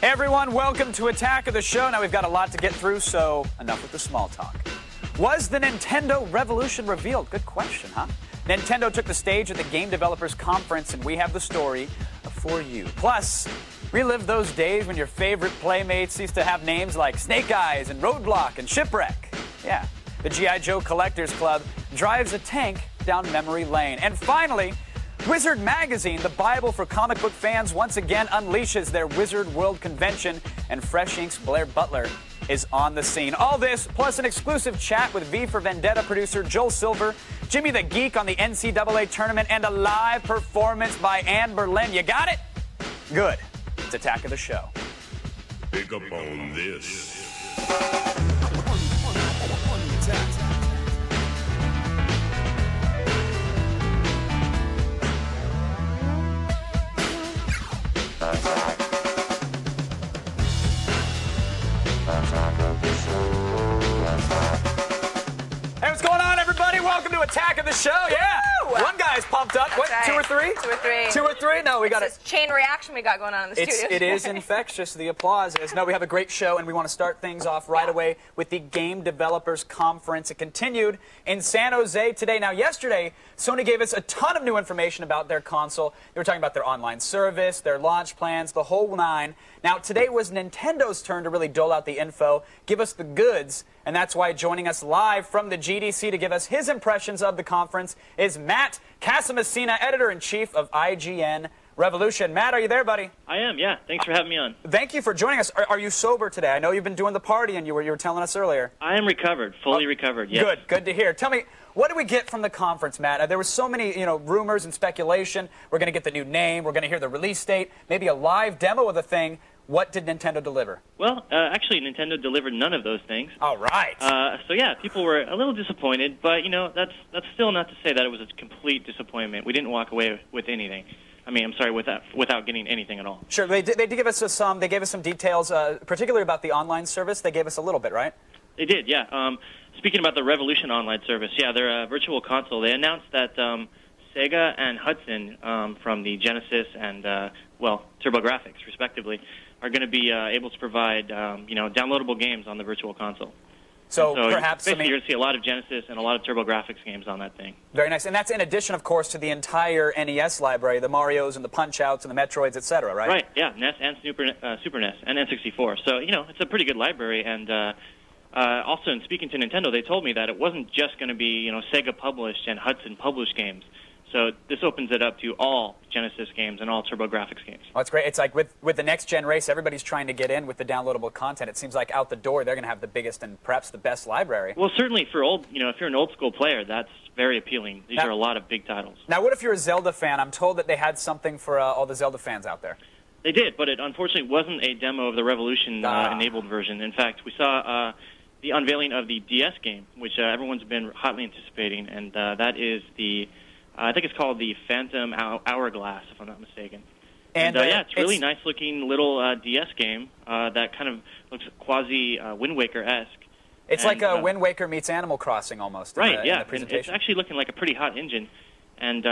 Hey everyone, welcome to Attack of the Show. Now we've got a lot to get through, so enough with the small talk. Was the Nintendo Revolution revealed? Good question, huh? Nintendo took the stage at the Game Developers Conference, and we have the story for you. Plus, relive those days when your favorite playmates used to have names like Snake Eyes and Roadblock and Shipwreck. Yeah, the G.I. Joe Collectors Club drives a tank down memory lane. And finally, Wizard Magazine, the Bible for comic book fans, once again unleashes their Wizard World Convention, and Fresh Inc.'s Blair Butler is on the scene. All this, plus an exclusive chat with V for Vendetta producer Joel Silver, Jimmy the Geek on the NCAA tournament, and a live performance by Anne Boleyn. You got it? Good. It's Attack of the Show. Pick up on this. Hey, what's going on, everybody? Welcome to Attack of the Show. Yeah. Woo! One guy's pumped up. What? Right. Two or three? Two or three. Two or three? No, we got This it. chain reaction we got going on in the studio. It is infectious. The applause is. No, we have a great show, and we want to start things off right away with the Game Developers Conference. It continued in San Jose today. Now, yesterday, Sony gave us a ton of new information about their console. They were talking about their online service, their launch plans, the whole nine. Now, today was Nintendo's turn to really dole out the info, give us the goods, and that's why joining us live from the GDC to give us his impressions of the conference is Matt Casamassina, editor-in-chief of IGN Revolution. Matt, are you there, buddy? I am, yeah. Thanks for having me on. Thank you for joining us. Are you sober today? I know you've been doing the party, and you were telling us earlier. I am recovered, fully recovered, yes. Good to hear. Tell me, what do we get from the conference, Matt? There were so many, rumors and speculation. We're going to get the new name. We're going to hear the release date, maybe a live demo of the thing. What did Nintendo deliver? Well, actually, Nintendo delivered none of those things. All right. So yeah, people were a little disappointed, but that's still not to say that it was a complete disappointment. We didn't walk away with anything. I mean, I'm sorry, without getting anything at all. Sure, they did give us some. They gave us some details, particularly about the online service. They gave us a little bit, right? They did, yeah. Speaking about the Revolution online service, yeah, their virtual console. They announced that Sega and Hudson from the Genesis and TurboGrafx, respectively, are going to be able to provide downloadable games on the virtual console. So perhaps basically you're going to see a lot of Genesis and a lot of TurboGrafx games on that thing. Very nice, and that's in addition, of course, to the entire NES library, the Marios and the Punch-Outs and the Metroids, etc. Right? Right. Yeah, NES and Super NES and N64. So it's a pretty good library. And also, in speaking to Nintendo, they told me that it wasn't just going to be Sega published and Hudson published games. So this opens it up to all Genesis games and all TurboGrafx games. Oh, it's great. It's like with the next-gen race, everybody's trying to get in with the downloadable content. It seems like out the door, they're going to have the biggest and perhaps the best library. Well, certainly for if you're an old-school player, that's very appealing. These are a lot of big titles. Now, what if you're a Zelda fan? I'm told that they had something for all the Zelda fans out there. They did, but it unfortunately wasn't a demo of the Revolution-enabled version. In fact, we saw the unveiling of the DS game, which everyone's been hotly anticipating, and that is the... I think it's called the Phantom Hourglass, if I'm not mistaken. And yeah, it's really nice-looking little DS game that kind of looks quasi-Wind Waker-esque. It's like a Wind Waker meets Animal Crossing almost. Right, in the presentation. It's actually looking like a pretty hot engine. And,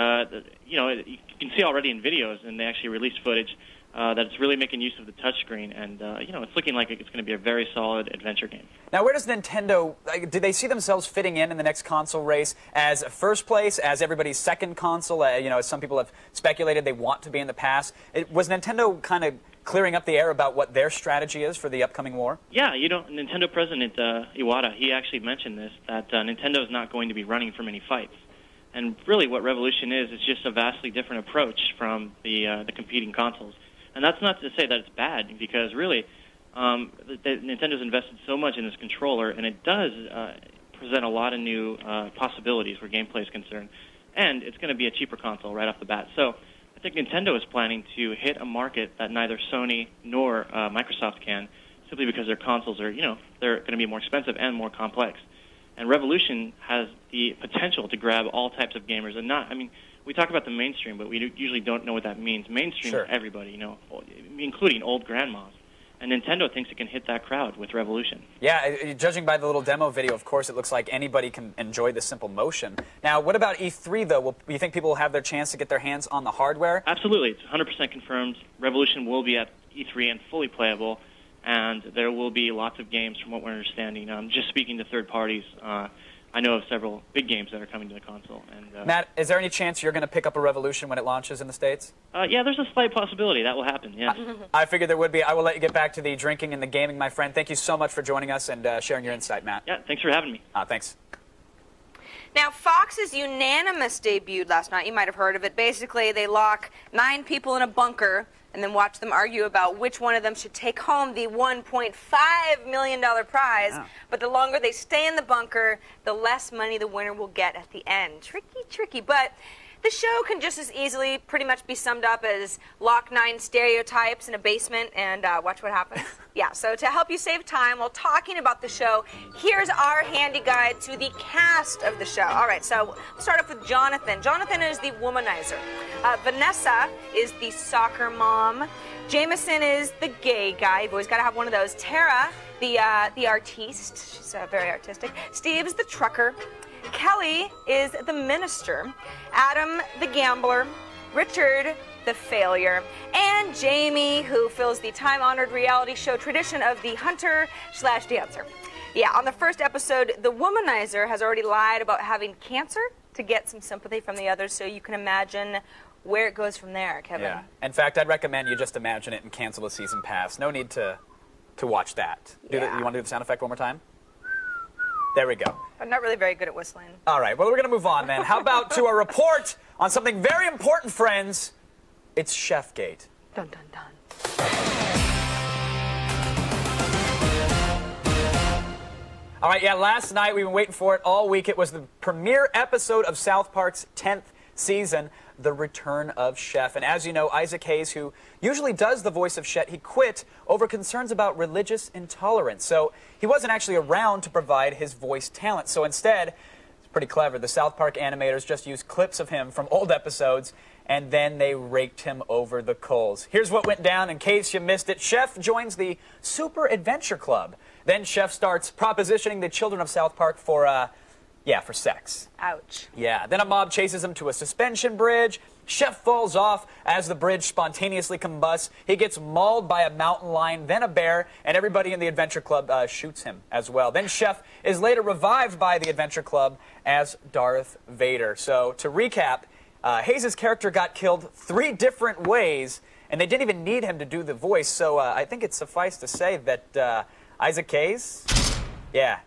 you can see already in videos, and they actually released footage, that it's really making use of the touchscreen, and it's looking like it's going to be a very solid adventure game. Now, where does Nintendo? Do they see themselves fitting in the next console race as first place, as everybody's second console? As some people have speculated, they want to be in the past. Was Nintendo kind of clearing up the air about what their strategy is for the upcoming war? Yeah, Nintendo President Iwata, he actually mentioned this, that Nintendo is not going to be running from any fights. And really, what Revolution is just a vastly different approach from the competing consoles. And that's not to say that it's bad, because really, Nintendo's invested so much in this controller, and it does present a lot of new possibilities where gameplay is concerned. And it's going to be a cheaper console right off the bat. So I think Nintendo is planning to hit a market that neither Sony nor Microsoft can, simply because their consoles are, they're going to be more expensive and more complex. And Revolution has the potential to grab all types of gamers, and we talk about the mainstream, but we usually don't know what that means. Mainstream is everybody, including old grandmas. And Nintendo thinks it can hit that crowd with Revolution. Yeah, judging by the little demo video, of course, it looks like anybody can enjoy the simple motion. Now, what about E3, though? Do you think people will have their chance to get their hands on the hardware? Absolutely. It's 100% confirmed. Revolution will be at E3 and fully playable, and there will be lots of games from what we're understanding. Just speaking to third parties, I know of several big games that are coming to the console. And Matt, is there any chance you're going to pick up a Revolution when it launches in the States? Yeah, there's a slight possibility that will happen, yes. I figured there would be. I will let you get back to the drinking and the gaming, my friend. Thank you so much for joining us and sharing your insight, Matt. Yeah, thanks for having me. Thanks. Now, Fox's Unanimous debuted last night. You might have heard of it. Basically, they lock 9 people in a bunker and then watch them argue about which one of them should take home the $1.5 million prize. Wow. But the longer they stay in the bunker, the less money the winner will get at the end. Tricky, tricky. But the show can just as easily pretty much be summed up as lock 9 stereotypes in a basement and watch what happens. Yeah, so to help you save time while talking about the show, here's our handy guide to the cast of the show. All right, so we'll start off with Jonathan. Jonathan is the womanizer. Vanessa is the soccer mom. Jameson is the gay guy. You've always got to have one of those. Tara, the artiste. She's very artistic. Steve's the trucker. Kelly is the minister. Adam, the gambler. Richard, the failure. And Jamie, who fills the time-honored reality show tradition of the hunter/dancer. Yeah, on the first episode, the womanizer has already lied about having cancer to get some sympathy from the others, so you can imagine where it goes from there, Kevin. Yeah. In fact, I'd recommend you just imagine it and cancel the season pass. No need to watch that. You want to do the sound effect one more time? There we go. I'm not really very good at whistling. All right, well, we're going to move on then. How about to a report on something very important, friends? It's Chefgate. Dun, dun, dun. All right, yeah, last night, we've been waiting for it all week. It was the premiere episode of South Park's 10th season, The Return of Chef. And as you know, Isaac Hayes, who usually does the voice of Chef, he quit over concerns about religious intolerance. So he wasn't actually around to provide his voice talent. So instead, it's pretty clever, the South Park animators just used clips of him from old episodes, and then they raked him over the coals. Here's what went down in case you missed it. Chef joins the Super Adventure Club. Then Chef starts propositioning the children of South Park for sex. Ouch. Yeah, then a mob chases him to a suspension bridge. Chef falls off as the bridge spontaneously combusts. He gets mauled by a mountain lion, then a bear, and everybody in the Adventure Club shoots him as well. Then Chef is later revived by the Adventure Club as Darth Vader. So to recap, Hayes' character got killed 3 different ways, and they didn't even need him to do the voice. So I think it's suffice to say that Isaac Hayes, yeah,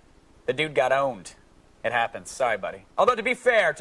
the dude got owned. It happens. Sorry, buddy. Although, to be fair,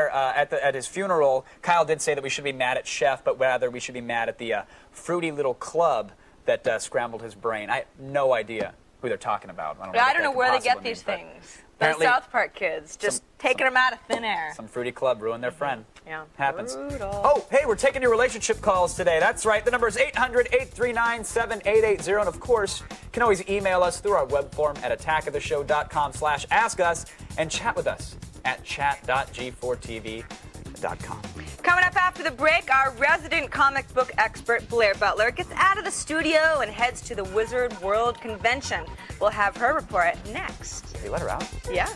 at his funeral, Kyle did say that we should be mad at Chef, but rather we should be mad at the fruity little club that scrambled his brain. I have no idea who they're talking about. I don't know where they get these things. The South Park kids just taking them out of thin air. Some fruity club ruined their friend. Yeah. Happens. Brutal. Oh, hey, we're taking your relationship calls today. That's right. The number is 800-839-7880. And, of course, you can always email us through our web form at attackoftheshow.com/askus and chat with us at chat.g4tv.com. Coming up after the break, our resident comic book expert, Blair Butler, gets out of the studio and heads to the Wizard World Convention. We'll have her report next. Did you let her out? Yeah.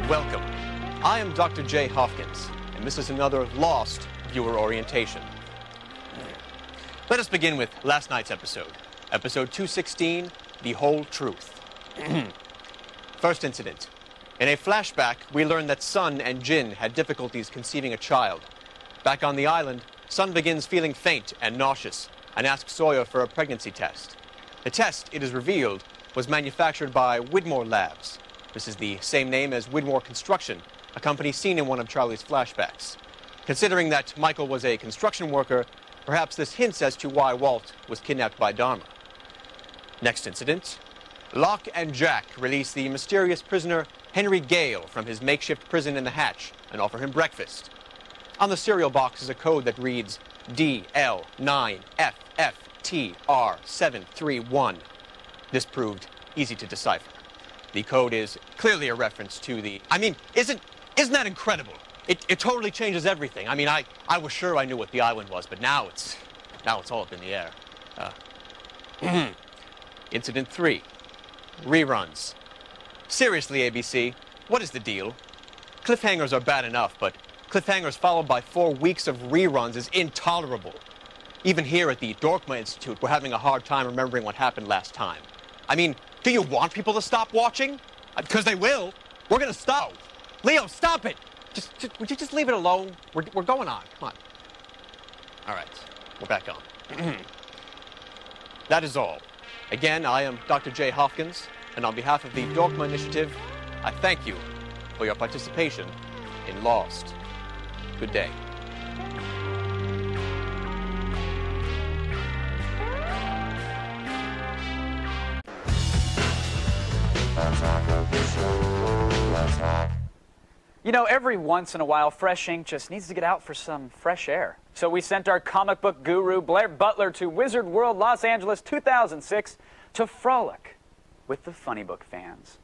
Welcome. I am Dr. Jay Hopkins, and this is another Lost viewer orientation. Let us begin with last night's episode. Episode 216, The Whole Truth. First incident. In a flashback, we learn that Sun and Jin had difficulties conceiving a child. Back on the island, Sun begins feeling faint and nauseous and asks Sawyer for a pregnancy test. The test, it is revealed, was manufactured by Widmore Labs. This is the same name as Widmore Construction, a company seen in one of Charlie's flashbacks. Considering that Michael was a construction worker, perhaps this hints as to why Walt was kidnapped by Dharma. Next incident. Locke and Jack release the mysterious prisoner Henry Gale from his makeshift prison in the hatch and offer him breakfast. On the cereal box is a code that reads DL9FFTR731. This proved easy to decipher. The code is clearly a reference to the... isn't that incredible? It totally changes everything. I was sure I knew what the island was, but now it's all up in the air. Incident 3. Reruns. Seriously, ABC, What is the deal? Cliffhangers are bad enough, but cliffhangers followed by 4 weeks of reruns is intolerable. Even here at the Dorkma Institute, we're having a hard time remembering what happened last time. I mean, do you want people to stop watching? Because they will. We're gonna stop. Leo, stop it! Would you just leave it alone? We're going on. Come on. All right, we're back on. That is all. Again, I am Dr. Jay Hopkins, and on behalf of the Dorkma Initiative, I thank you for your participation in Lost. Good day. You know, every once in a while, Fresh Ink just needs to get out for some fresh air. So we sent our comic book guru, Blair Butler, to Wizard World Los Angeles 2006 to frolic with the funny book fans.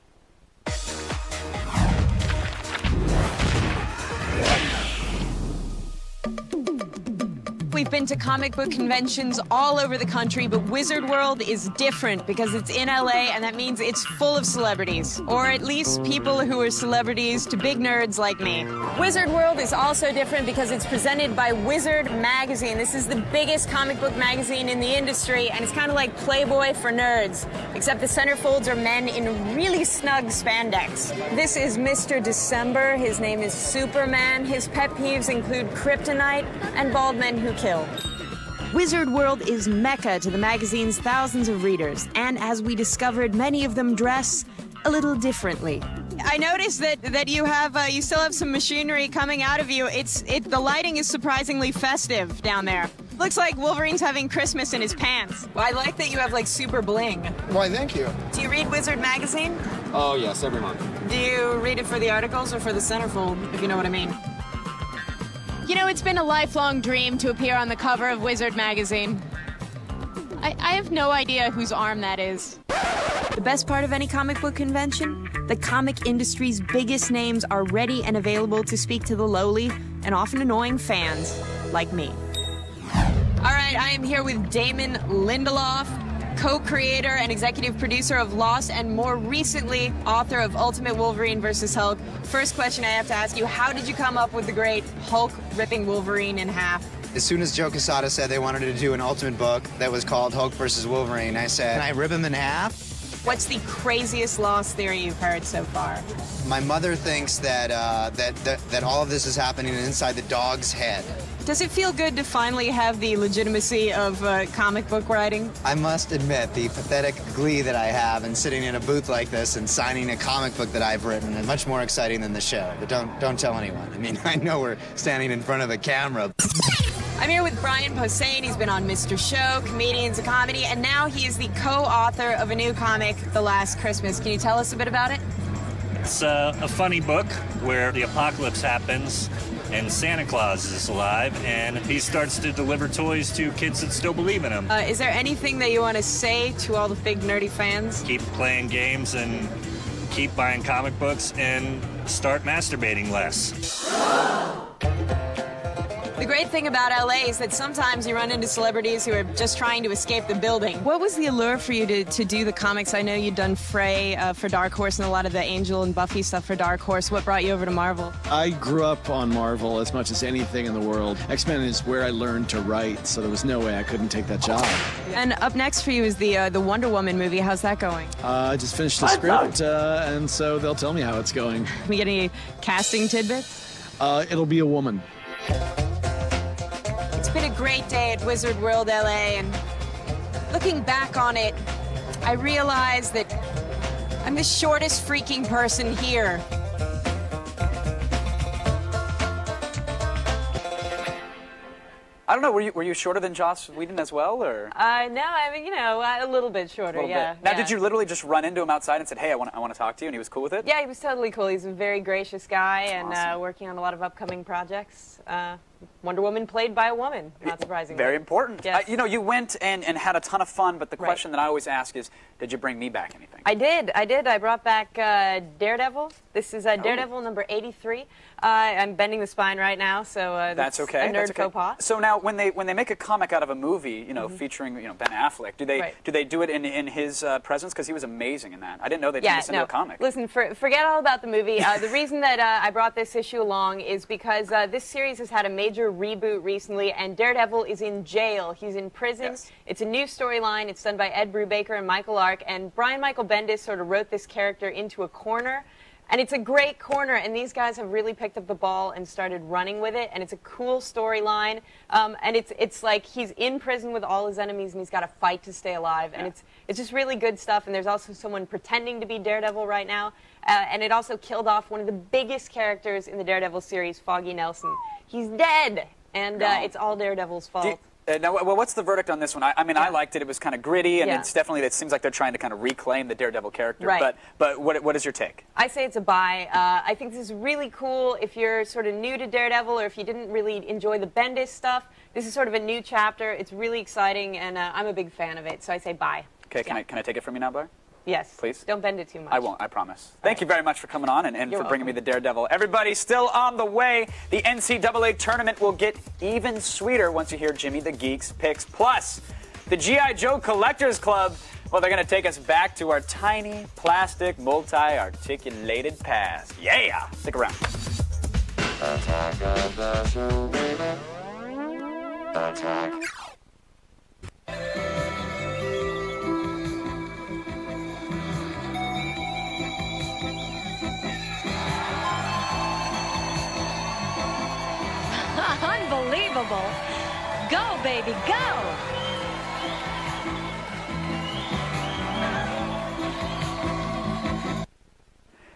We've been to comic book conventions all over the country, but Wizard World is different because it's in LA, and that means it's full of celebrities. Or at least people who are celebrities to big nerds like me. Wizard World is also different because it's presented by Wizard Magazine. This is the biggest comic book magazine in the industry, and it's kind of like Playboy for nerds, except the centerfolds are men in really snug spandex. This is Mr. December. His name is Superman. His pet peeves include kryptonite and bald men who kill. Wizard World is mecca to the magazine's thousands of readers, and as we discovered, many of them dress a little differently. I noticed that you have you still have some machinery coming out of you. The lighting is surprisingly festive down there. Looks like Wolverine's having Christmas in his pants. Well, I like that you have like super bling. Why, thank you. Do you read Wizard Magazine? Oh, yes, every month. Do you read it for the articles or for the centerfold, if you know what I mean? You know, it's been a lifelong dream to appear on the cover of Wizard Magazine. I have no idea whose arm that is. The best part of any comic book convention? The comic industry's biggest names are ready and available to speak to the lowly and often annoying fans like me. All right, I am here with Damon Lindelof, co-creator and executive producer of Lost, and more recently, author of Ultimate Wolverine vs. Hulk. First question I have to ask you, how did you come up with the great Hulk ripping Wolverine in half? As soon as Joe Quesada said they wanted to do an Ultimate book that was called Hulk vs. Wolverine, I said, can I rip him in half? What's the craziest Lost theory you've heard so far? My mother thinks that all of this is happening inside the dog's head. Does it feel good to finally have the legitimacy of comic book writing? I must admit, the pathetic glee that I have in sitting in a booth like this and signing a comic book that I've written is much more exciting than the show. But don't tell anyone. I mean, I know we're standing in front of a camera. I'm here with Brian Posehn. He's been on Mr. Show, Comedians of Comedy, and now he is the co-author of a new comic, The Last Christmas. Can you tell us a bit about it? It's a funny book where the apocalypse happens and Santa Claus is alive, and he starts to deliver toys to kids that still believe in him. Is there anything that you want to say to all the big nerdy fans? Keep playing games and keep buying comic books and start masturbating less. The great thing about LA is that sometimes you run into celebrities who are just trying to escape the building. What was the allure for you to do the comics? I know you'd done Frey for Dark Horse and a lot of the Angel and Buffy stuff for Dark Horse. What brought you over to Marvel? I grew up on Marvel as much as anything in the world. X-Men is where I learned to write, so there was no way I couldn't take that job. And up next for you is the Wonder Woman movie. How's that going? I just finished the script, and so they'll tell me how it's going. Can we get any casting tidbits? It'll be a woman. It's been a great day at Wizard World LA, and looking back on it, I realize that I'm the shortest freaking person here. I don't know, were you shorter than Joss Whedon as well, or? No, I mean, you know, a little bit shorter, yeah. Now, did you literally just run into him outside and said, hey, I want to talk to you, and he was cool with it? Yeah, he was totally cool. He's a very gracious guy and Awesome. working on a lot of upcoming projects. Wonder Woman played by a woman, not surprisingly. Very important. Yes. You know, you went and had a ton of fun, but the Right. question that I always ask is, did you bring me back anything? I did. I brought back Daredevil. This is Daredevil number 83. I'm bending the spine right now, so That's okay. a nerd That's okay. faux pas. So now, when they make a comic out of a movie, you know, featuring Ben Affleck, do they Right. do they do it in his presence? Because he was amazing in that. I didn't know they turned this into a comic. Listen, forget all about the movie. The reason that I brought this issue along is because this series has had a major reboot recently, and Daredevil is in jail. He's in prison. Yes. It's a new storyline. It's done by Ed Brubaker and Michael Ark, and Brian Michael Bendis sort of wrote this character into a corner. And it's a great corner, and these guys have really picked up the ball and started running with it, and it's a cool storyline. And it's like he's in prison with all his enemies, and he's got to fight to stay alive. And it's just really good stuff, and there's also someone pretending to be Daredevil right now. And it also killed off one of the biggest characters in the Daredevil series, Foggy Nelson. He's dead, and it's all Daredevil's fault. Now, well, what's the verdict on this one? I mean, I liked it. It was kind of gritty, and it's definitely, it seems like they're trying to kind of reclaim the Daredevil character. Right. But what is your take? I say it's a buy. I think this is really cool if you're sort of new to Daredevil or if you didn't really enjoy the Bendis stuff. This is sort of a new chapter. It's really exciting, and I'm a big fan of it, so I say buy. Okay, can I take it from you now, Blair? Yes. Please? Don't bend it too much. I won't, I promise. Thank you very much for coming on and for You're bringing me welcome. the Daredevil. Everybody, still on the way. The NCAA tournament will get even sweeter once you hear Jimmy the Geek's picks. Plus, the G.I. Joe Collectors Club, well, they're going to take us back to our tiny, plastic, multi-articulated past. Yeah! Stick around. Attack of the show, baby. Attack. Unbelievable. Go, baby, go.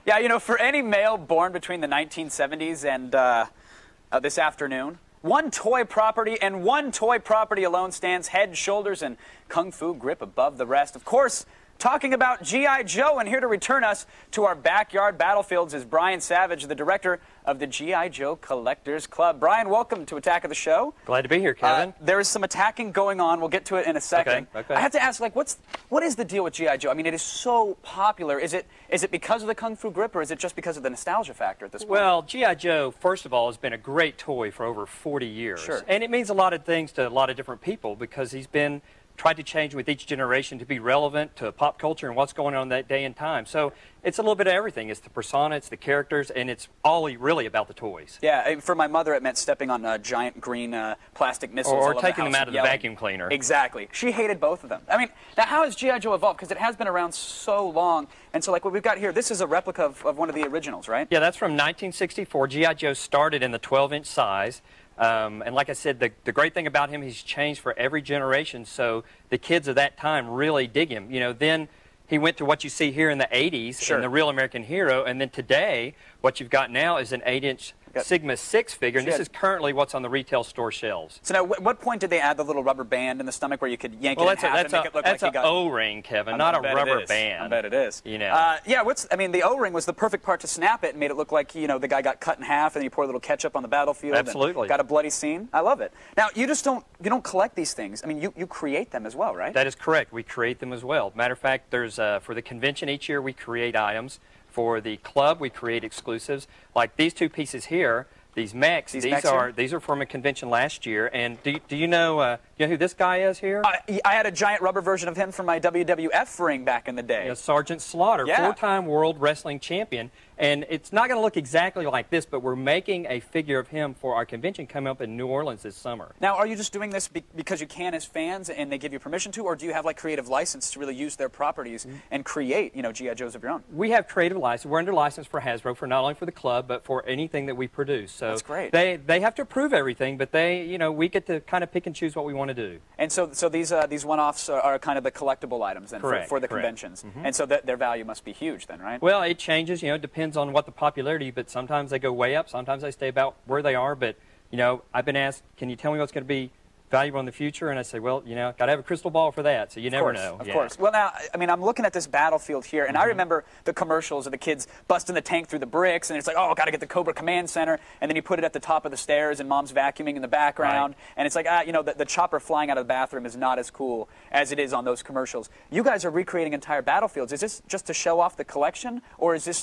Yeah, you know, for any male born between the 1970s and this afternoon, one toy property and one toy property alone stands head, shoulders, and kung fu grip above the rest. Of course, talking about G.I. Joe, and here to return us to our backyard battlefields is Brian Savage, the director of the G.I. Joe Collectors Club. Brian, welcome to Attack of the Show. Glad to be here, Kevin. There is some attacking going on. We'll get to it in a second. Okay. I have to ask, like, what is the deal with G.I. Joe? I mean, it is so popular. Is it because of the kung fu grip, or is it just because of the nostalgia factor at this point? Well, G.I. Joe, first of all, has been a great toy for over 40 years. Sure. And it means a lot of things to a lot of different people because he's been tried to change with each generation to be relevant to pop culture and what's going on that day and time. So it's a little bit of everything. It's the persona, it's the characters, and it's all really about the toys. Yeah, for my mother, it meant stepping on giant green plastic missiles. Or all over taking the them house out of yelling. the vacuum cleaner. Exactly. She hated both of them. I mean, now how has G.I. Joe evolved? Because it has been around so long. And so, like, what we've got here, this is a replica of one of the originals, right? Yeah, that's from 1964. G.I. Joe started in the 12-inch size. And like I said, the great thing about him, he's changed for every generation, so the kids of that time really dig him. You know, then he went to what you see here in the 80s, Sure. in the Real American Hero, and then today, what you've got now is an 8-inch Sigma 6 figure, and this is currently what's on the retail store shelves. So now, at what point did they add the little rubber band in the stomach where you could yank Well, it in half and make it look that's like you an got... O-ring, Kevin, not a rubber band. I bet it is. You know. Yeah, I mean, the O-ring was the perfect part to snap it and made it look like, you know, the guy got cut in half and you pour a little ketchup on the battlefield. Absolutely. And got a bloody scene. I love it. Now, you don't collect these things. I mean, you create them as well, right? That is correct. We create them as well. Matter of fact, there's for the convention each year we create items. For the club, we create exclusives. Like these two pieces here, these mechs. These are from a convention last year. And do you know who this guy is here? I had a giant rubber version of him from my WWF ring back in the day. Yeah, Sergeant Slaughter, Yeah. 4-time World Wrestling Champion. And it's not going to look exactly like this, but we're making a figure of him for our convention coming up in New Orleans this summer. Now, are you just doing this because you can as fans and they give you permission to, or do you have like creative license to really use their properties and create, you know, G.I. Joes of your own? We have creative license. We're under license for Hasbro for not only for the club, but for anything that we produce. So That's great. They have to approve everything, but we get to kind of pick and choose what we want to do. And so these one-offs are kind of the collectible items then Correct, for the correct. conventions. Mhm. And so their value must be huge then, right? Well, it changes. You know, it depends on what the popularity. But sometimes they go way up. Sometimes they stay about where they are. But you know, I've been asked, can you tell me what's going to be valuable in the future? And I say, well, you know, got to have a crystal ball for that, so you never know. Of course. Well, now, I mean, I'm looking at this battlefield here, and I remember the commercials of the kids busting the tank through the bricks, and it's like, oh, got to get the Cobra Command Center, and then you put it at the top of the stairs, and Mom's vacuuming in the background, and it's like, you know, the chopper flying out of the bathroom is not as cool as it is on those commercials. You guys are recreating entire battlefields. Is this just to show off the collection, or is this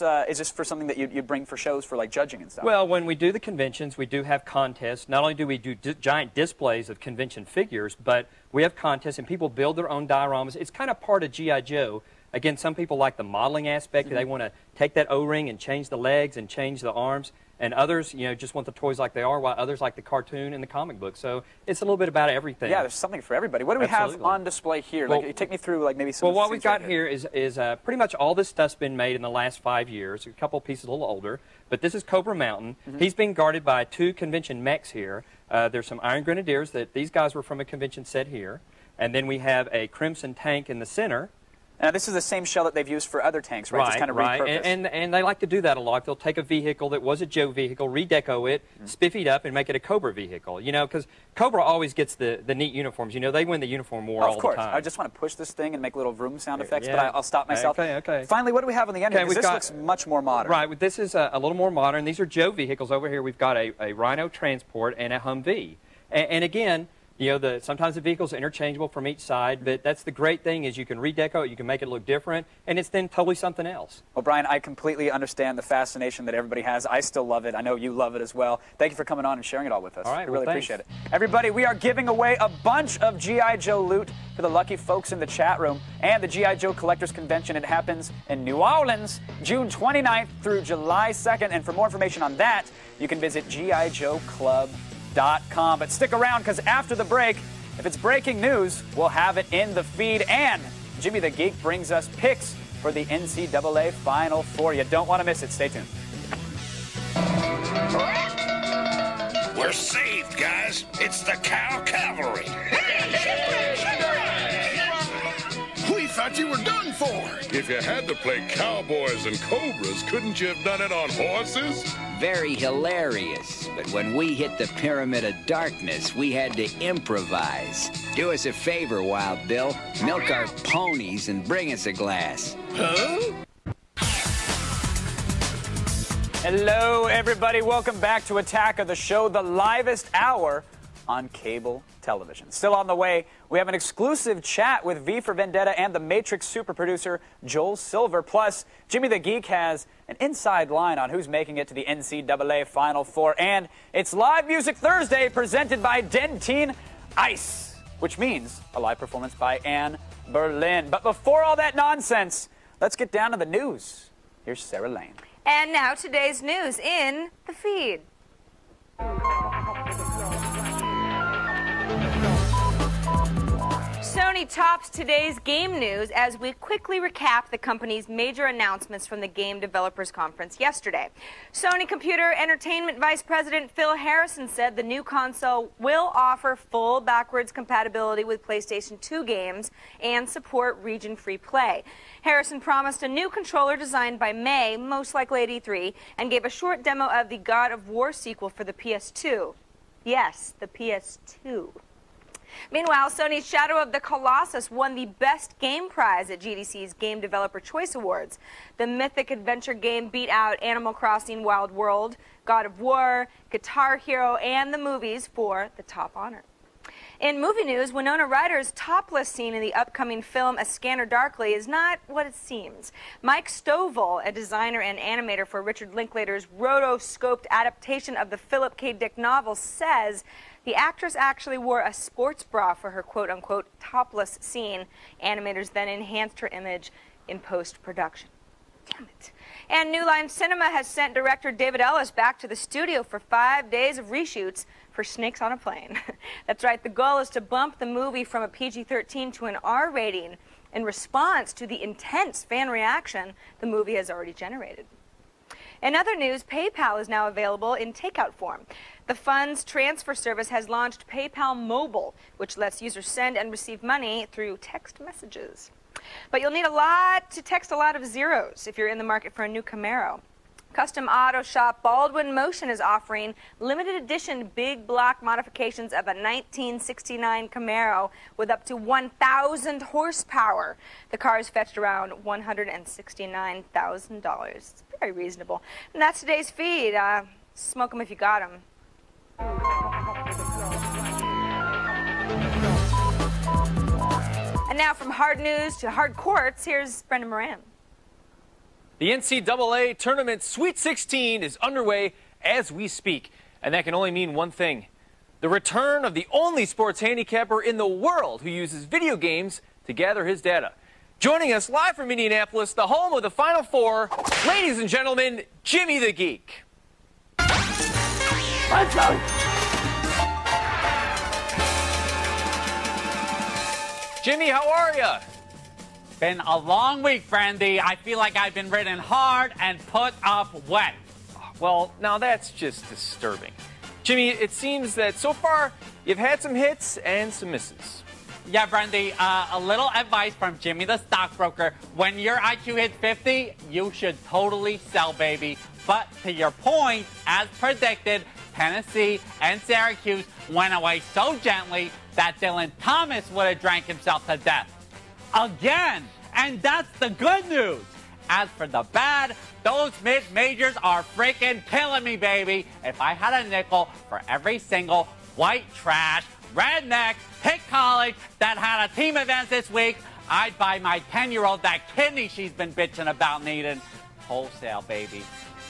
for something that you bring for shows for like judging and stuff? Well, when we do the conventions, we do have contests. Not only do we do giant displays of convention figures, but we have contests and people build their own dioramas. It's kind of part of G.I. Joe. Again, some people like the modeling aspect. They want to take that O-ring and change the legs and change the arms. And others, you know, just want the toys like they are, while others like the cartoon and the comic book. So it's a little bit about everything. Yeah, there's something for everybody. What do we have on display here? Well, like, take me through, like, maybe some. Well, what we've got here is pretty much all this stuff's been made in the last 5 years. A couple of pieces a little older, but this is Cobra Mountain. He's being guarded by 2 convention mechs here. There's some Iron Grenadiers that these guys were from a convention set here, and then we have a Crimson tank in the center. Now, this is the same shell that they've used for other tanks, right? Just kind of repurposed. And they like to do that a lot. They'll take a vehicle that was a Joe vehicle, redeco it, spiffy it up, and make it a Cobra vehicle. You know, because Cobra always gets the neat uniforms. You know, they win the uniform war all the time. Of course. I just want to push this thing and make little vroom sound effects, but I'll stop myself. Okay. Finally, what do we have on the end here? Because this looks much more modern. Right. This is a little more modern. These are Joe vehicles. Over here, we've got a Rhino Transport and a Humvee. And again, you know, sometimes the vehicles are interchangeable from each side, but that's the great thing is you can redeco it, you can make it look different, and it's then totally something else. Well, Brian, I completely understand the fascination that everybody has. I still love it. I know you love it as well. Thank you for coming on and sharing it all with us. All right, I really appreciate it. Everybody, we are giving away a bunch of G.I. Joe loot for the lucky folks in the chat room and the G.I. Joe Collectors Convention. It happens in New Orleans, June 29th through July 2nd, and for more information on that, you can visit GIJoeClub.com. But stick around, because after the break, if it's breaking news, we'll have it in the feed. And Jimmy the Geek brings us picks for the NCAA Final Four. You don't want to miss it. Stay tuned. We're saved, guys. It's the Cow Cavalry. We thought you were done for. If you had to play cowboys and cobras, couldn't you have done it on horses? Very hilarious, but when we hit the Pyramid of Darkness, we had to improvise. Do us a favor, Wild Bill. Milk our ponies and bring us a glass. Huh? Hello, everybody. Welcome back to Attack of the Show, the livest hour on cable television. Still on the way, we have an exclusive chat with V for Vendetta and the Matrix super producer Joel Silver. Plus, Jimmy the Geek has an inside line on who's making it to the NCAA Final Four. And it's Live Music Thursday presented by Dentyne Ice, which means a live performance by Anne Berlin. But before all that nonsense, let's get down to the news. Here's Sarah Lane. And now today's news in the feed. Sony tops today's game news as we quickly recap the company's major announcements from the Game Developers Conference yesterday. Sony Computer Entertainment Vice President Phil Harrison said the new console will offer full backwards compatibility with PlayStation 2 games and support region-free play. Harrison promised a new controller designed by May, most likely at E3, and gave a short demo of the God of War sequel for the PS2. Yes, the PS2. Meanwhile, Sony's Shadow of the Colossus won the Best Game prize at GDC's Game Developer Choice Awards. The mythic adventure game beat out Animal Crossing Wild World, God of War, Guitar Hero, and the movies for the top honor. In movie news, Winona Ryder's topless scene in the upcoming film A Scanner Darkly is not what it seems. Mike Stovall, a designer and animator for Richard Linklater's rotoscoped adaptation of the Philip K. Dick novel, says the actress actually wore a sports bra for her quote-unquote topless scene. Animators then enhanced her image in post-production. Damn it. And New Line Cinema has sent director David Ellis back to the studio for 5 days of reshoots for Snakes on a Plane. That's right, the goal is to bump the movie from a PG-13 to an R rating in response to the intense fan reaction the movie has already generated. In other news, PayPal is now available in takeout form. The funds transfer service has launched PayPal Mobile, which lets users send and receive money through text messages. But you'll need to text a lot of zeros if you're in the market for a new Camaro. Custom auto shop Baldwin Motion is offering limited edition big block modifications of a 1969 Camaro with up to 1,000 horsepower. The car is fetched around $169,000. It's very reasonable. And that's today's feed. Smoke them if you got them. And now from hard news to hard courts, here's Brendan Moran. The NCAA Tournament Sweet 16 is underway as we speak, and that can only mean one thing: the return of the only sports handicapper in the world who uses video games to gather his data. Joining us live from Indianapolis, the home of the Final Four, ladies and gentlemen, Jimmy the Geek. Let's go! Jimmy, how are you? Been a long week, Brandy. I feel like I've been ridden hard and put up wet. Well, now that's just disturbing. Jimmy, it seems that so far you've had some hits and some misses. Yeah, Brandy, a little advice from Jimmy the stockbroker. When your IQ hits 50, you should totally sell, baby. But to your point, as predicted, Tennessee and Syracuse went away so gently that Dylan Thomas would have drank himself to death. Again! And that's the good news. As for the bad, those mid-majors are freaking killing me, baby. If I had a nickel for every single white trash, redneck, hick college that had a team event this week, I'd buy my 10-year-old that kidney she's been bitching about needing. Wholesale, baby.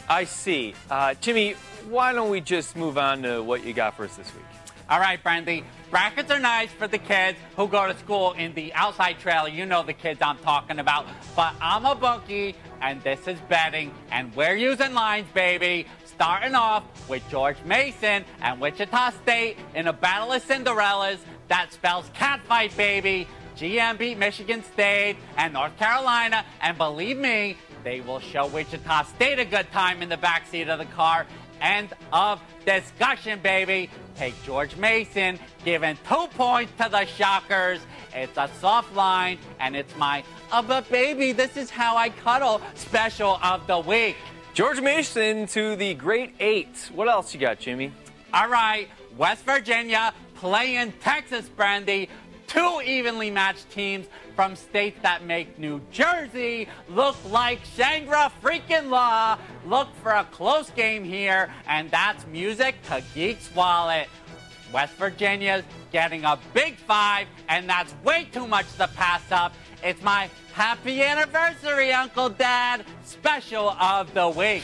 I see. Jimmy, why don't we just move on to what you got for us this week? All right, Brandy. Brackets are nice for the kids who go to school in the outside trailer. You know the kids I'm talking about. But I'm a bookie, and this is betting, and we're using lines, baby. Starting off with George Mason and Wichita State in a battle of Cinderellas. That spells catfight, baby. GM beat Michigan State and North Carolina, and believe me, they will show Wichita State a good time in the backseat of the car. End of discussion, baby. Take George Mason, giving 2 points to the Shockers. It's a soft line, and it's my, but baby, this is how I cuddle special of the week. George Mason to the Great Eight. What else you got, Jimmy? All right, West Virginia playing Texas, Brandy. 2 evenly matched teams from states that make New Jersey look like Shangri-La freaking Law. Look for a close game here, and that's music to Geek's wallet. West Virginia's getting a big 5, and that's way too much to pass up. It's my happy anniversary, Uncle Dad, special of the week.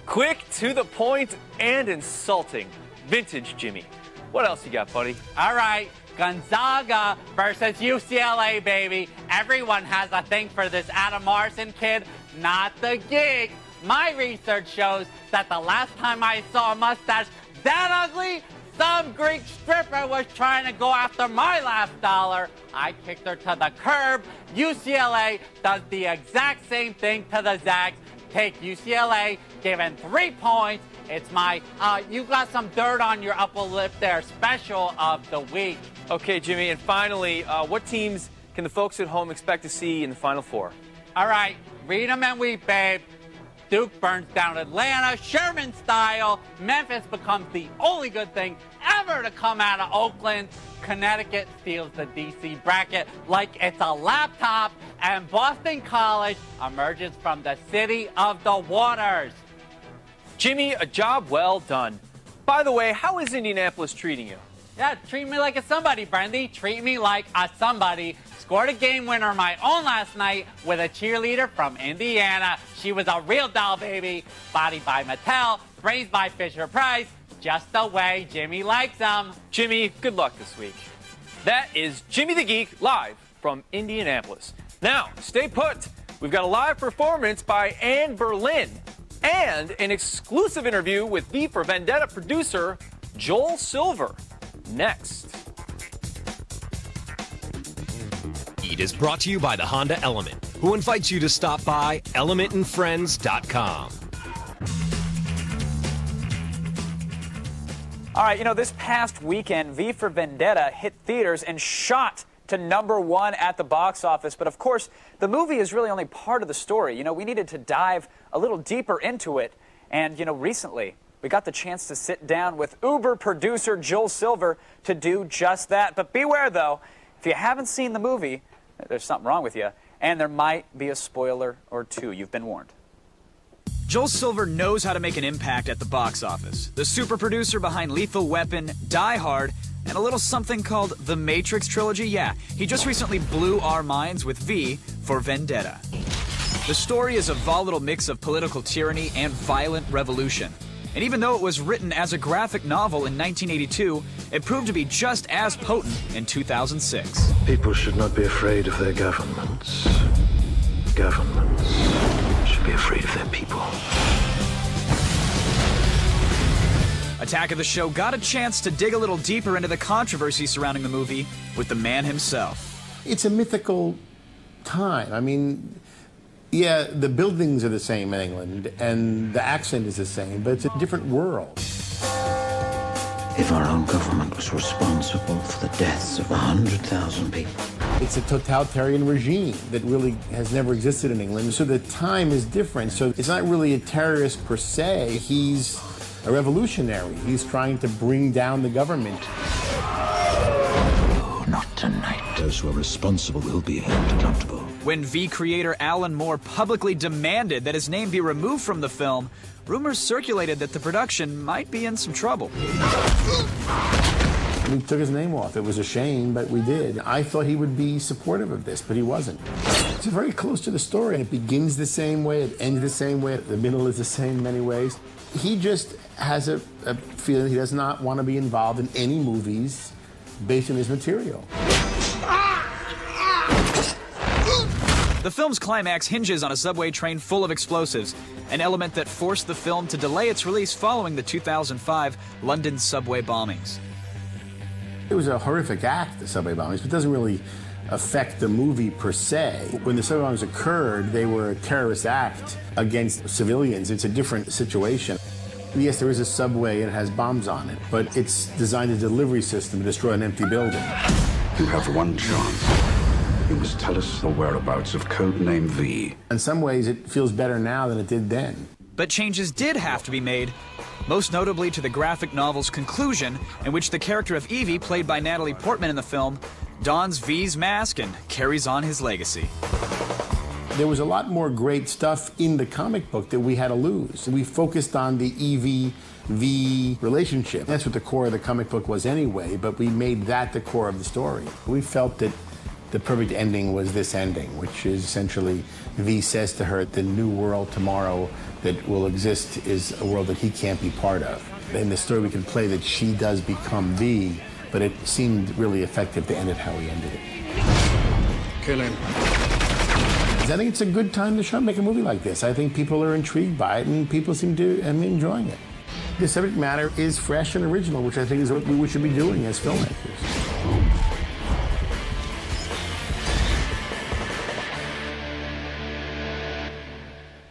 Quick, to the point, and insulting. Vintage Jimmy. What else you got, buddy? All right. Gonzaga versus UCLA, baby. Everyone has a thing for this Adam Morrison kid, not the Geek. My research shows that the last time I saw a mustache that ugly, some Greek stripper was trying to go after my last dollar. I kicked her to the curb. UCLA does the exact same thing to the Zags. Take UCLA, given 3 points. It's my, you got some dirt on your upper lip there, special of the week. Okay, Jimmy, and finally, what teams can the folks at home expect to see in the Final Four? All right, read them and weep, babe. Duke burns down Atlanta, Sherman style. Memphis becomes the only good thing ever to come out of Oakland. Connecticut steals the D.C. bracket like it's a laptop. And Boston College emerges from the city of the waters. Jimmy, a job well done. By the way, how is Indianapolis treating you? Yeah, treat me like a somebody, Brandy. Treat me like a somebody. Scored a game winner of my own last night with a cheerleader from Indiana. She was a real doll, baby. Body by Mattel, brains by Fisher-Price. Just the way Jimmy likes them. Jimmy, good luck this week. That is Jimmy the Geek live from Indianapolis. Now, stay put. We've got a live performance by Anne Berlin and an exclusive interview with V for Vendetta producer Joel Silver. Next. Eat is brought to you by the Honda Element, who invites you to stop by elementandfriends.com. All right, you know, this past weekend, V for Vendetta hit theaters and shot to #1 at the box office. But of course, the movie is really only part of the story. You know, we needed to dive a little deeper into it. And, recently we got the chance to sit down with Uber producer Joel Silver to do just that. But beware, though, if you haven't seen the movie, there's something wrong with you, and there might be a spoiler or two. You've been warned. Joel Silver knows how to make an impact at the box office. The super producer behind Lethal Weapon, Die Hard, and a little something called the Matrix trilogy. Yeah, he just recently blew our minds with V for Vendetta. The story is a volatile mix of political tyranny and violent revolution. And even though it was written as a graphic novel in 1982, it proved to be just as potent in 2006. People should not be afraid of their governments. Governments should be afraid of their people. Attack of the Show got a chance to dig a little deeper into the controversy surrounding the movie with the man himself. It's a mythical time. I mean, yeah, the buildings are the same in England, and the accent is the same, but it's a different world. If our own government was responsible for the deaths of 100,000 people. It's a totalitarian regime that really has never existed in England, so the time is different. So it's not really a terrorist per se. He's a revolutionary. He's trying to bring down the government. Oh, not tonight. Those who are responsible will be held accountable. When V creator Alan Moore publicly demanded that his name be removed from the film, rumors circulated that the production might be in some trouble. We took his name off. It was a shame, but we did. I thought he would be supportive of this, but he wasn't. It's very close to the story. It begins the same way, it ends the same way, the middle is the same in many ways. He just has a feeling he does not want to be involved in any movies based on his material. The film's climax hinges on a subway train full of explosives, an element that forced the film to delay its release following the 2005 London subway bombings. It was a horrific act, the subway bombings, but it doesn't really affect the movie per se. When the subway bombings occurred, they were a terrorist act against civilians. It's a different situation. Yes, there is a subway and it has bombs on it, but it's designed as a delivery system to destroy an empty building. You have one chance. You must tell us the whereabouts of Codename V. In some ways, it feels better now than it did then. But changes did have to be made, most notably to the graphic novel's conclusion, in which the character of Evie, played by Natalie Portman in the film, dons V's mask and carries on his legacy. There was a lot more great stuff in the comic book that we had to lose. We focused on the Evie-V relationship. That's what the core of the comic book was anyway, but we made that the core of the story. We felt that the perfect ending was this ending, which is essentially V says to her, the new world tomorrow that will exist is a world that he can't be part of. In the story we can play that she does become V, but it seemed really effective to end it how he ended it. Kill him. I think it's a good time to make a movie like this. I think people are intrigued by it and people seem to be enjoying it. The subject matter is fresh and original, which I think is what we should be doing as filmmakers.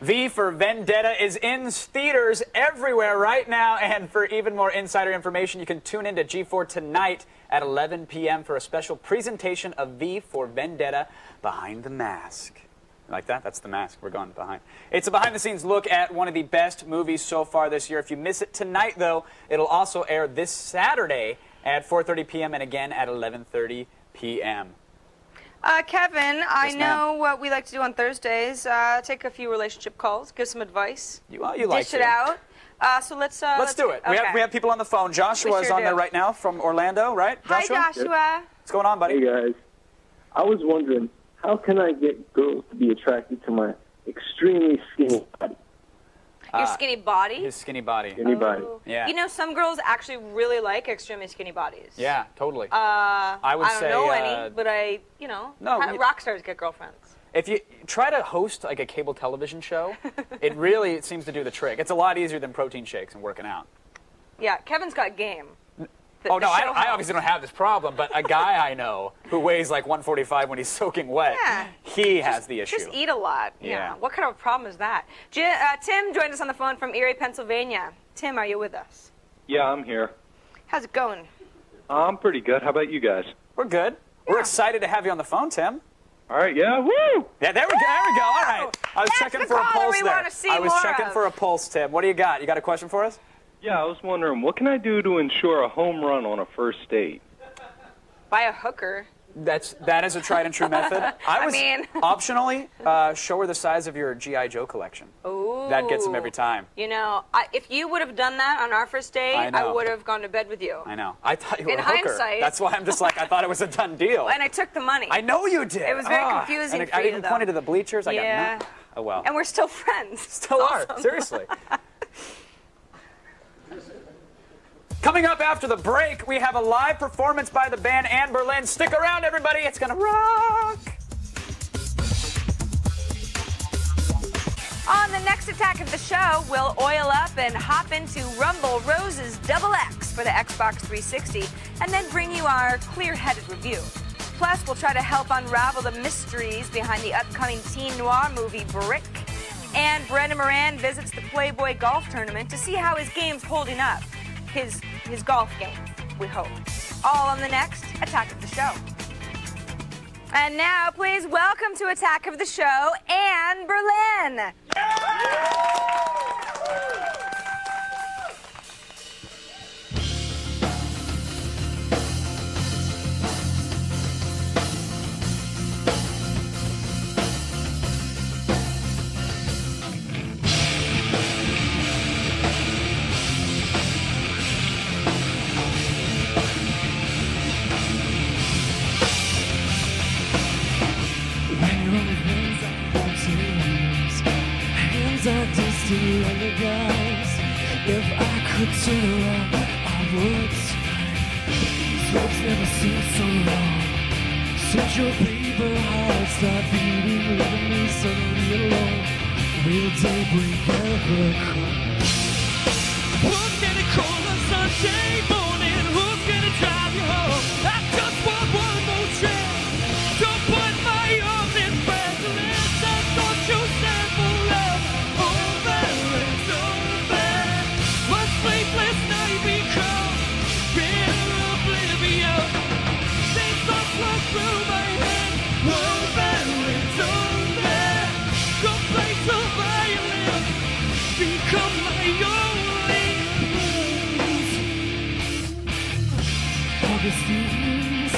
V for Vendetta is in theaters everywhere right now, and for even more insider information, you can tune in to G4 tonight at 11 p.m. for a special presentation of V for Vendetta, Behind the Mask. Like that? That's the mask. We're going behind. It's a behind-the-scenes look at one of the best movies so far this year. If you miss it tonight, though, it'll also air this Saturday at 4:30 p.m. and again at 11:30 p.m. Kevin, I know what we like to do on Thursdays. Take a few relationship calls, give some advice. You like dish it out. So let's do it. Okay. We have people on the phone. Joshua's on there right now from Orlando, right? Joshua? Hi, Joshua. What's going on, buddy? Hey, guys. I was wondering, how can I get girls to be attracted to my extremely skinny body? Your skinny body? His skinny body. Skinny body. Yeah. You know, some girls actually really like extremely skinny bodies. Yeah, totally. I would don't say, know any, but rock stars get girlfriends. If you try to host like a cable television show, it really seems to do the trick. It's a lot easier than protein shakes and working out. Yeah, Kevin's got game. Oh, no, I obviously don't have this problem, but a guy I know who weighs like 145 when he's soaking wet, he has the issue. Just eat a lot. Yeah. What kind of a problem is that? Tim joined us on the phone from Erie, Pennsylvania. Tim, are you with us? Yeah, I'm here. How's it going? I'm pretty good. How about you guys? We're good. We're excited to have you on the phone, Tim. All right, yeah, woo! Yeah, there we go, All right. I was checking for a pulse there. I was checking for a pulse, Tim. What do you got? You got a question for us? Yeah, I was wondering, what can I do to ensure a home run on a first date? Buy a hooker. That is a tried and true method. I mean, optionally, show her the size of your G.I. Joe collection. Ooh. That gets them every time. You know, if you would have done that on our first date, I would have gone to bed with you. I know. I thought you were In a hooker. hindsight. That's why I'm just like, I thought it was a done deal. And I took the money. I know you did. It was very confusing and for I you, even though. pointed to the bleachers. I Yeah. got nothing. Oh, well. And we're still friends. Still are. Seriously. Coming up after the break, we have a live performance by the band Anne Boleyn. Stick around, everybody. It's going to rock. On the next attack of the show, we'll oil up and hop into Rumble Rose's Double X for the Xbox 360, and then bring you our clear-headed review. Plus, we'll try to help unravel the mysteries behind the upcoming teen noir movie Brick. And Brendan Moran visits the Playboy Golf Tournament to see how his game's holding up. His golf game, we hope. All on the next Attack of the Show. And now, please welcome to Attack of the Show, Anne Boleyn. If I could turn around, I would swing. These ropes never seem so long. Since your paper heart start beating, leaving me suddenly alone. Will daybreak ever come? Who's gonna call on Sunday morning? Who's gonna drive you home? I just want one more chance. Don't put my arms in fragile hands. I thought you said forever. Sleepless night become bitter oblivion. These thoughts run through my head. Over and over. Complaints of violence become my only blues. August evenings,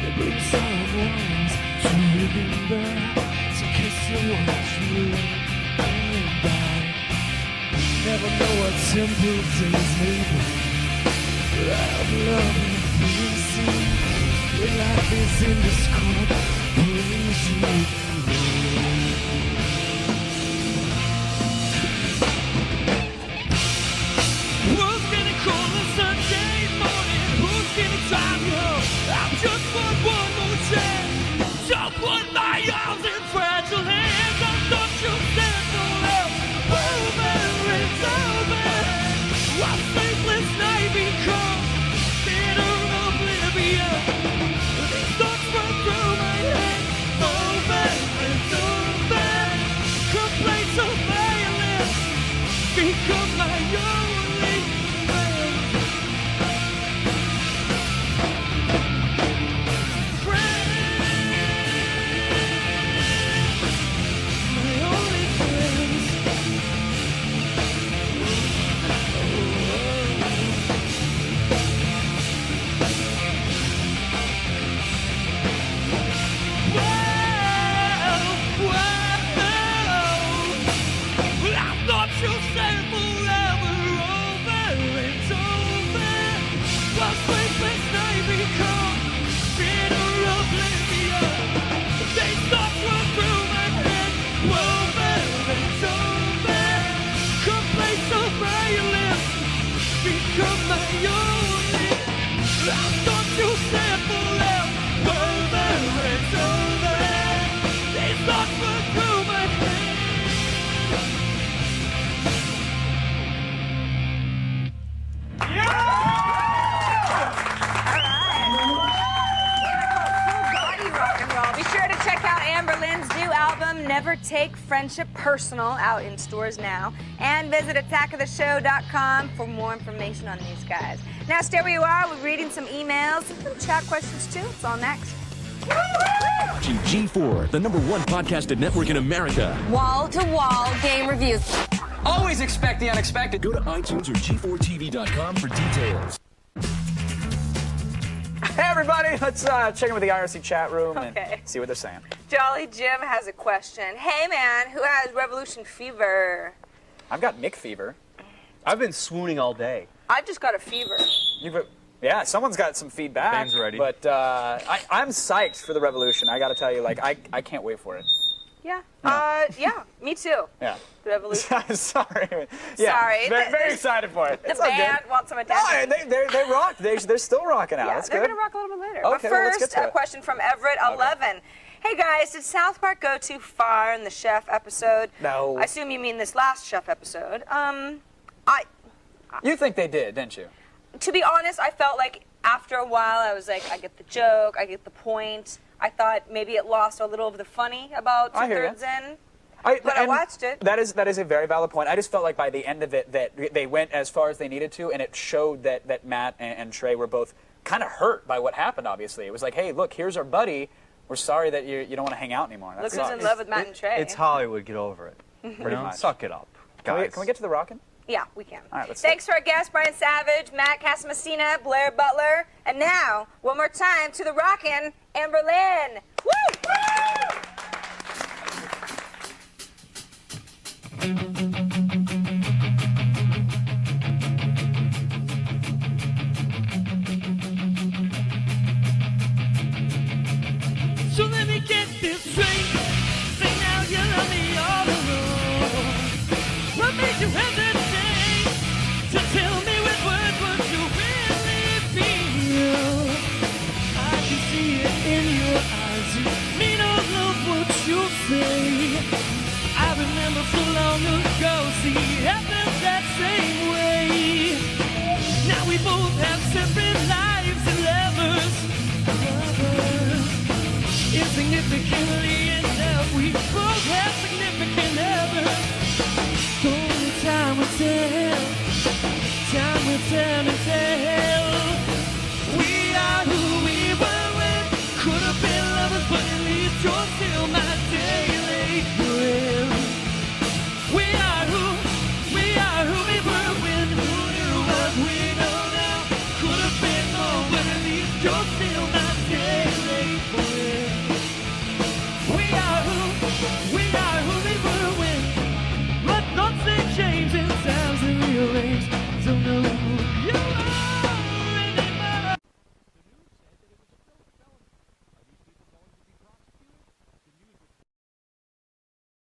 they bring someones to remember, to kiss you once you let by. Never know what simple days may bring. But I'm loving being seen. When life is in discord, praise you. Who's gonna call on Sunday morning? Who's gonna drive you home? I just want one more chance. Don't put my arms in fragile hands. I thought you said forever. It's over. What sleepless night become bitter oblivion. These thoughts run through my head. Over and over. Complaints of violence become my only friend. My only friends. Become my only. I thought you said forever, over and over. These thoughts run through my Be sure to check out Anne Boleyn's new album, Never Take Friendship Personal, out in stores now. And visit attackoftheshow.com for more information on these guys. Now stay where you are. We're reading some emails and some chat questions too. It's all next. Watching G4, the #1 podcasted network in America. Wall-to-wall game reviews. Always expect the unexpected. Go to iTunes or G4TV.com for details. Hey, everybody. Let's check in with the IRC chat room and see what they're saying. Jolly Jim has a question. Hey, man, who has Revolution fever? I've got Mick fever. I've been swooning all day. I just got a fever. Yeah, someone's got some feedback. Dan's ready. But I'm psyched for the Revolution. I got to tell you, like, I can't wait for it. Yeah. Yeah, me too. Yeah. The Revolution. Sorry. Yeah, Sorry. Very excited for it. The It's all band good. wants some attention. No, they rock. They're still rocking out. Yeah, That's they're good. going to rock a little bit later. Okay, but well, let's first, get to a it. question from Everett11. Hey, guys, did South Park go too far in the Chef episode? No. I assume you mean this last Chef episode. You think they did, didn't you? To be honest, I felt like after a while, I was like, I get the joke, I get the point. I thought maybe it lost a little of the funny about I hear ya. two-thirds in. But I watched it. That is a very valid point. I just felt like by the end of it that they went as far as they needed to, and it showed that Matt and Trey were both kind of hurt by what happened, obviously. It was like, hey, look, here's our buddy. We're sorry that you don't want to hang out anymore. That Look sucks. who's in love with Matt and Trey. It's Hollywood. Get over it. Pretty much. Suck it up, Can guys. we get to the rockin'? Yeah, we can. All right, let's Thanks to our guests, Brian Savage, Matt Casamassina, Blair Butler, and now, one more time, to the Rockin' in Berlin.